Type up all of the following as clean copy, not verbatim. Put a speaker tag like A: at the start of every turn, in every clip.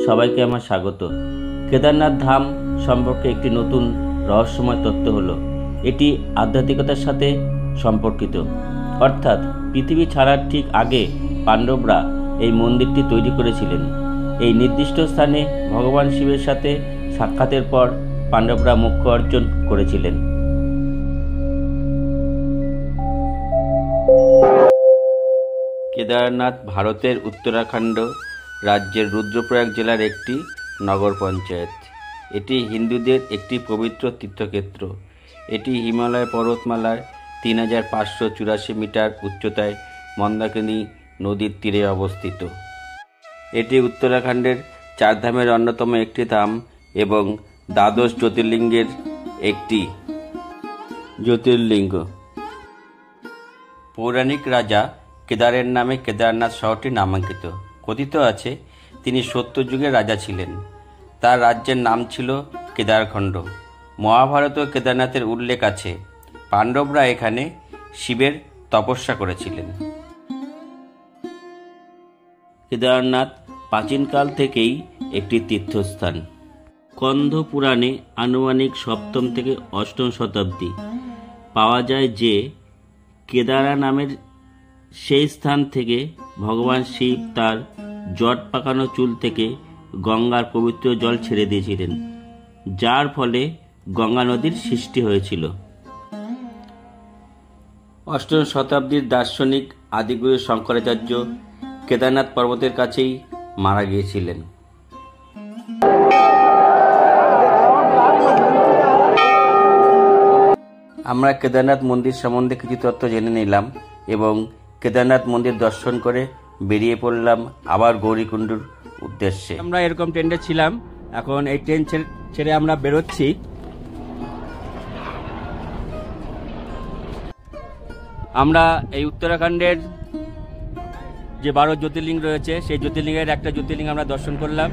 A: সবাইকে আমার স্বাগত। কেদারনাথ ধাম সম্পর্কে একটি নতুন রহস্যময় তথ্য হলো এটি আধ্যাত্মিকতার সাথে সম্পর্কিত। অর্থাৎ পৃথিবী ছাড়ার ঠিক আগে পাণ্ডবরা এই মন্দিরটি তৈরি করেছিলেন। এই নির্দিষ্ট স্থানে ভগবান শিবের সাথে সাক্ষাতের পর পাণ্ডবরা মোক্ষ অর্জন করেছিলেন। কেদারনাথ ভারতের উত্তরাখণ্ড রাজ্যের রুদ্রপ্রয়াগ জেলার একটি নগর পঞ্চায়েত। এটি হিন্দুদের একটি পবিত্র তীর্থক্ষেত্র। এটি হিমালয় পর্বতমালার ৩৫৮৪ মিটার উচ্চতায় মন্দাকিনী নদীর তীরে অবস্থিত। এটি উত্তরাখণ্ডের ৪ ধামের অন্যতম একটি ধাম এবং দ্বাদশ জ্যোতির্লিঙ্গের একটি জ্যোতির্লিঙ্গ। পৌরাণিক রাজা কেদারের নামে কেদারনাথ শহরটি নামাঙ্কিত। কথিত আছে তিনি সত্যযুগের রাজা ছিলেন। তার রাজ্যের নাম ছিল কেদারখণ্ড। মহাভারতেও কেদারনাথের উল্লেখ আছে। পাণ্ডবরা এখানে শিবের তপস্যা করেছিলেন। কেদারনাথ প্রাচীনকাল থেকেই একটি তীর্থস্থান। স্কন্দ পুরাণে আনুমানিক ৭ম থেকে ৮ম শতাব্দী পাওয়া যায় যে কেদারা নামের সেই স্থান থেকে ভগবান শিব তার জট পাকানো চুল থেকে গঙ্গার পবিত্র জল ছেড়ে দিয়েছিলেন, যার ফলে গঙ্গা নদীর সৃষ্টি হয়েছিল। ৮ম শতাব্দীর দার্শনিক আদিগুরু শঙ্করাচার্য কেদারনাথ পর্বতের কাছেই মারা গিয়েছিলেন। আমরা কেদারনাথ মন্দির সম্বন্ধে কিছু তথ্য জেনে নিলাম এবং কেদারনাথ মন্দির দর্শন করে বেরিয়ে পড়লাম আবার গৌরীকুণ্ডুর উদ্দেশ্যে। আমরা এরকম ট্রেনে ছিলাম, এখন এই ট্রেন ছেড়ে আমরা বেরোচ্ছি। আমরা এই উত্তরাখণ্ডের যে 12 জ্যোতির্লিঙ্গ রয়েছে সেই জ্যোতির্লিঙ্গের একটা জ্যোতির্লিঙ্গ আমরা দর্শন করলাম।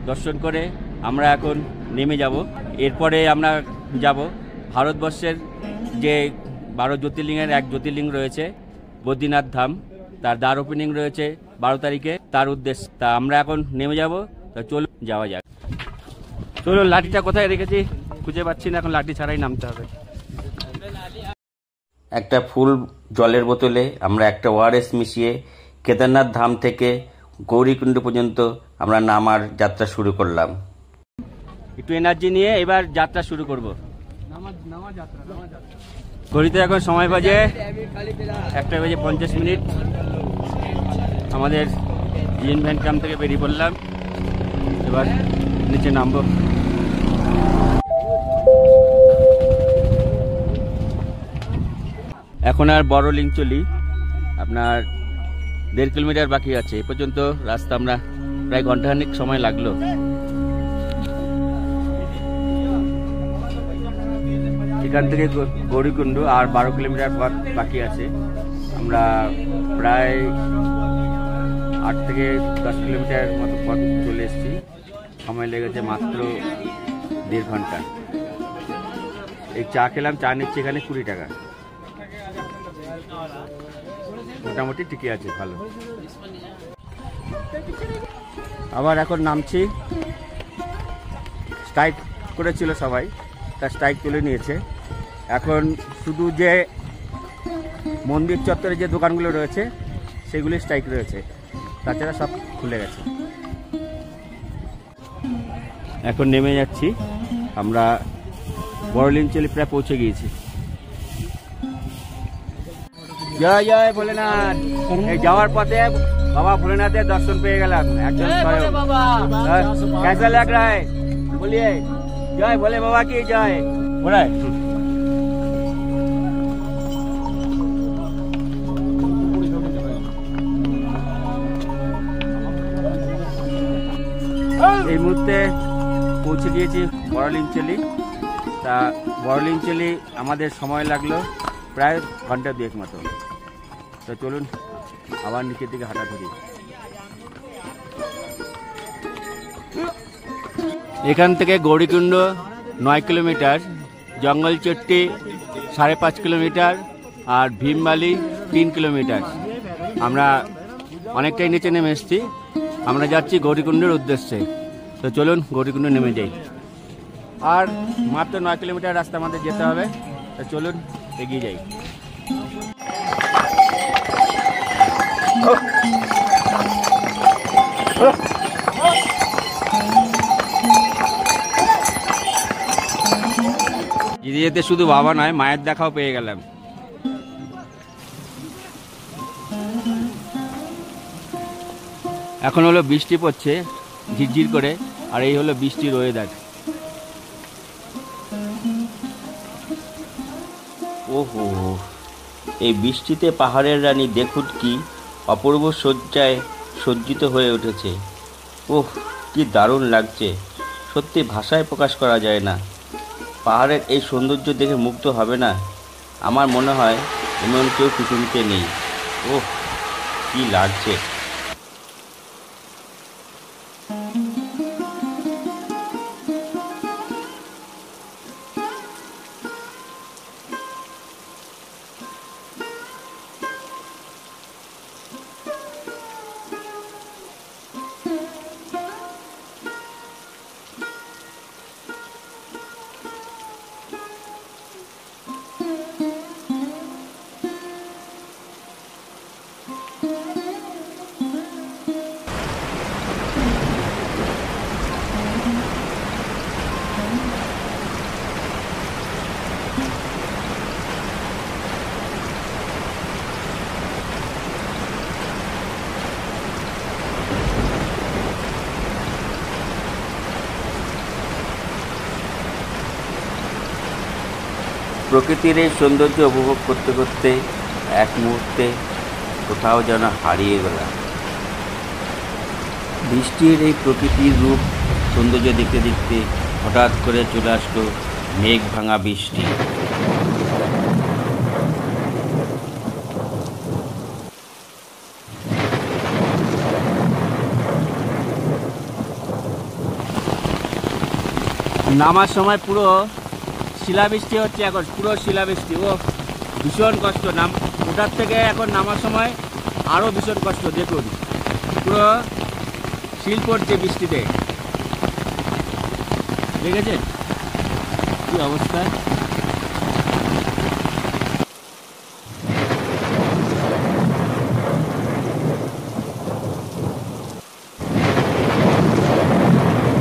A: দর্শন করে আমরা এখন নেমে যাব। এরপরে আমরা যাব ভারতবর্ষের যে 12 জ্যোতির্লিঙ্গের এক জ্যোতির্লিঙ্গ রয়েছে বদ্রীনাথ ধাম, তার দ্বার ওপেনিং রয়েছে 12 তারিখে, তার উদ্দেশ্যে। তা আমরা এখন নেমে যাব। তা চলুন যাওয়া যাক। চলুন, লাঠিটা কোথায় রেখেছি খুঁজে পাচ্ছি না, এখন লাঠি ছাড়াই নামতে হবে। একটা ফুল জলের বোতলে আমরা একটা ওআরএস মিশিয়ে কেদারনাথ ধাম থেকে গৌরীকুণ্ড পর্যন্ত আমরা নামার যাত্রা শুরু করলাম। একটু এনার্জি নিয়ে এবার যাত্রা শুরু করব। ঘড়িতে এখন সময় বাজে 1:50। আমাদের ইনভ্যান ক্যাম্প থেকে বেরিয়ে পড়লাম, এবার নিচে নামবো। এখন আর বড় লিঙ্কচলি আপনার 1.5 কিলোমিটার বাকি আছে। এ পর্যন্ত রাস্তা আমরা প্রায় ঘন্টাখানেক সময় লাগলো। এখান থেকে গৌরীকুণ্ড আর 12 কিলোমিটার পথ বাকি আছে। আমরা প্রায় 8 থেকে 10 কিলোমিটার মতো পথ চলে এসেছি। সময় লেগেছে মাত্র 1.5 ঘন্টা। এই চা খেলাম, চা নিচ্ছে এখানে 20 টাকা। মোটামুটি ঠিকই আছে, ভালো। আবার এখন নামছি। স্ট্রাইক করেছিল সবাই, তার স্ট্রাইক তুলে নিয়েছে। এখন শুধু যে মন্দির চত্বরে যে দোকানগুলো রয়েছে সেগুলি স্ট্রাইক রয়েছে, তাছাড়া সব খুলে গেছে। এখন নেমে যাচ্ছি। আমরা বড় লিঙ্কচলি প্রায় পৌঁছে গিয়েছি। জয় জয় ভোলেনাথ। এই যাওয়ার পথে বাবা ভোলেনাথের দর্শন পেয়ে গেলাম। একজন कैसा लग रहा है बोलिए? जय भोले बाबा की जय। बोला এই মুহূর্তে পৌঁছে গিয়েছি বড় লিঙ্কচলি। তা বড় লিঙ্কচলি আমাদের সময় লাগলো প্রায় ঘন্টা 2 মতো। তো চলুন আবার নিচের দিকে হাঁটা ধরি। এখান থেকে গৌরীকুণ্ড 9 কিলোমিটার, জঙ্গলচট্টি 5.5 কিলোমিটার আর ভীমবালি 3 কিলোমিটার। আমরা অনেকটাই নিচে নেমে এসেছি। আমরা যাচ্ছি গৌরীকুণ্ডের উদ্দেশ্যে। তো চলুন গৌরীকুণ্ড নেমে যাই। আর মাত্র 9 কিলোমিটার রাস্তা আমাদের যেতে হবে। তো চলুন এগিয়ে যাই। যেতে যেতে শুধু বাবা নয়, মায়ের দেখাও পেয়ে গেলাম। এখন হলো বৃষ্টি পড়ছে ঝিরঝির করে, আর এই হলো বৃষ্টির ওয়েদার। ওহো, এই বৃষ্টিতে পাহাড়ের রানী দেখুন কি অপূর্ব সজ্জায় সজ্জিত হয়ে উঠেছে। ওহ, কি দারুণ লাগছে, সত্যি ভাষায় প্রকাশ করা যায় না। পাহাড়ের এই সৌন্দর্য দেখে মুগ্ধ হবে না? আমার মনে হয় এমন কেউ পৃথিবীতে নেই। ওহ, কি লাগছে। প্রকৃতির এই সৌন্দর্য উপভোগ করতে করতে এক মুহূর্তে কোথাও যেন হারিয়ে গেলাম। বৃষ্টির এই প্রকৃতির রূপ সৌন্দর্য দেখতে দেখতে হঠাৎ করে চলে আসলো মেঘ ভাঙা বৃষ্টি। নামার সময় পুরো শিলাবৃষ্টি হচ্ছে, এখন পুরো শিলাবৃষ্টি। ও ভীষণ কষ্ট, ওটার থেকে এখন নামার সময় আরও ভীষণ কষ্ট। দেখুন পুরো শিল পড়ছে বৃষ্টিতে, দেখেছেন কি অবস্থা।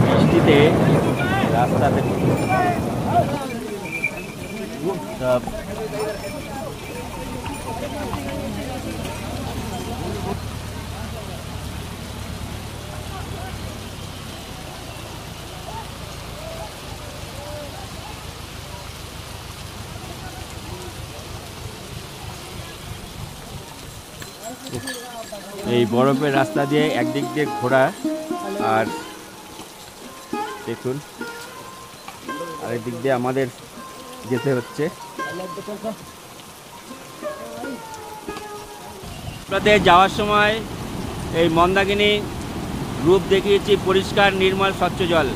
A: বৃষ্টিতে রাস্তাতে সব এই বরফের রাস্তা দিয়ে একদিক দিয়ে ঘোরা, আর দেখুন আরেক দিক দিয়ে আমাদের যেতে হচ্ছে। আপনাদের যাওয়ার সময় এই মন্দাকিনী রূপ দেখিয়েছি পরিষ্কার নির্মল স্বচ্ছ জল।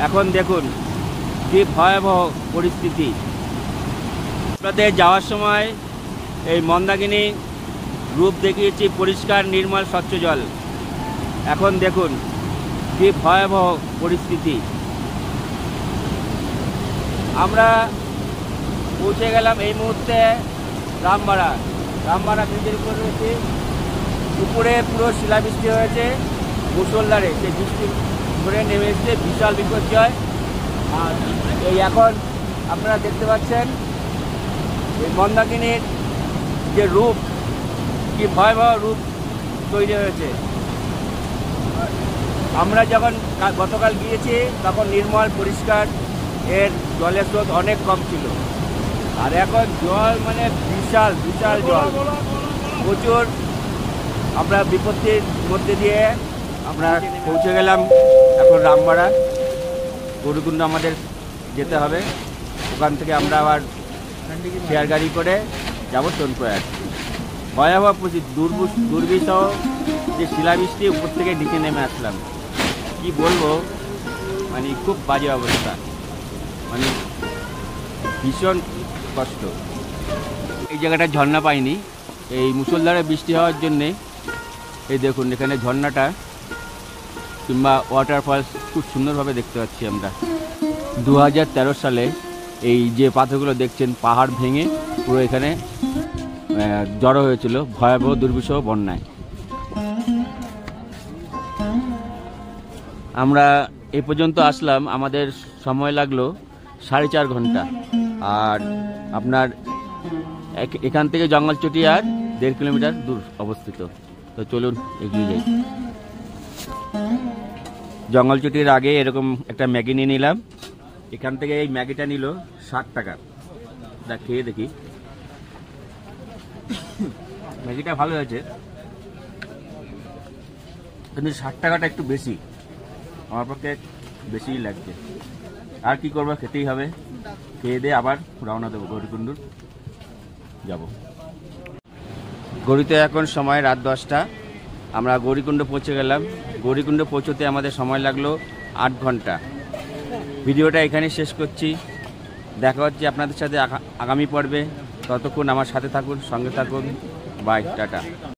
A: এখন দেখুন কি ভয়াবহ পরিস্থিতি। আপনাদের যাওয়ার সময় এই মন্দাকিনী রূপ দেখিয়েছি পরিষ্কার নির্মল স্বচ্ছ জল। এখন দেখুন কি ভয়াবহ পরিস্থিতি। আমরা পৌঁছে গেলাম এই মুহূর্তে রামবাড়া ব্রিজের উপরে রয়েছে। উপরে পুরো শিলাবৃষ্টি হয়েছে মুষলধারে, সেই বৃষ্টি করে নেমে এসেছে, বিশাল বিপর্যয়। আর এই এখন আপনারা দেখতে পাচ্ছেন এই মন্দাকিনীর যে রূপ, কি ভয়াবহ রূপ তৈরি হয়েছে। আমরা যখন গতকাল গিয়েছি তখন নির্মল পরিষ্কার এর জলের স্রোত অনেক কম ছিল, আর এখন জল মানে বিশাল বিশাল জল, প্রচুর। আমরা বিপত্তির মধ্যে দিয়ে আমরা পৌঁছে গেলাম এখন রামবাড়া। গৌরীকুণ্ড আমাদের যেতে হবে, ওখান থেকে আমরা আবার শেয়ার গাড়ি করে যাবো সোনপ্রয়াগ। ভয়াবহ দুর্বিষহ যে শিলাবৃষ্টি, উপর থেকে নিচে নেমে আসলাম। কি বলবো, মানে খুব বাজে অবস্থা, মানে ভীষণ কষ্ট। এই জায়গাটা ঝর্ণা পাইনি, এই মুষলধারে বৃষ্টি হওয়ার জন্যে। এই দেখুন এখানে ঝর্ণাটা কিংবা ওয়াটারফলস খুব সুন্দরভাবে দেখতে পাচ্ছি আমরা। 2013 সালে এই যে পাথরগুলো দেখছেন পাহাড় ভেঙে পুরো এখানে জড়ো হয়েছিল ভয়াবহ দুর্বিষহ বন্যায়। আমরা এ পর্যন্ত আসলাম, আমাদের সময় লাগলো 4.5 ঘন্টা। আর আপনার এখান থেকে জঙ্গলচটি আর 1.5 কিলোমিটার দূর অবস্থিত। তো চলুন এগিয়ে যাই। জঙ্গলচটির আগে এরকম একটা ম্যাগি নিয়ে নিলাম। এখান থেকে এই ম্যাগিটা নিল 60 টাকা। যা খেয়ে দেখি, ম্যাগিটা ভালো হয়েছে, কিন্তু 60 টাকাটা একটু বেশি, আমার পক্ষে বেশিই লাগছে। আর কি করবো, খেতেই হবে। খেয়ে দিয়ে আবার রওনা দেবো, গৌরীকুণ্ডুর যাব। গৌরীতে এখন সময় রাত 10টা। আমরা গৌরীকুণ্ড পৌঁছে গেলাম। গৌরীকুণ্ড পৌঁছতে আমাদের সময় লাগলো 8 ঘন্টা। ভিডিওটা এখানেই শেষ করছি। দেখা হচ্ছে আপনাদের সাথে আগামী পর্বে। ততক্ষণ আমার সাথে থাকুন, সঙ্গে থাকুন। Bye, tata.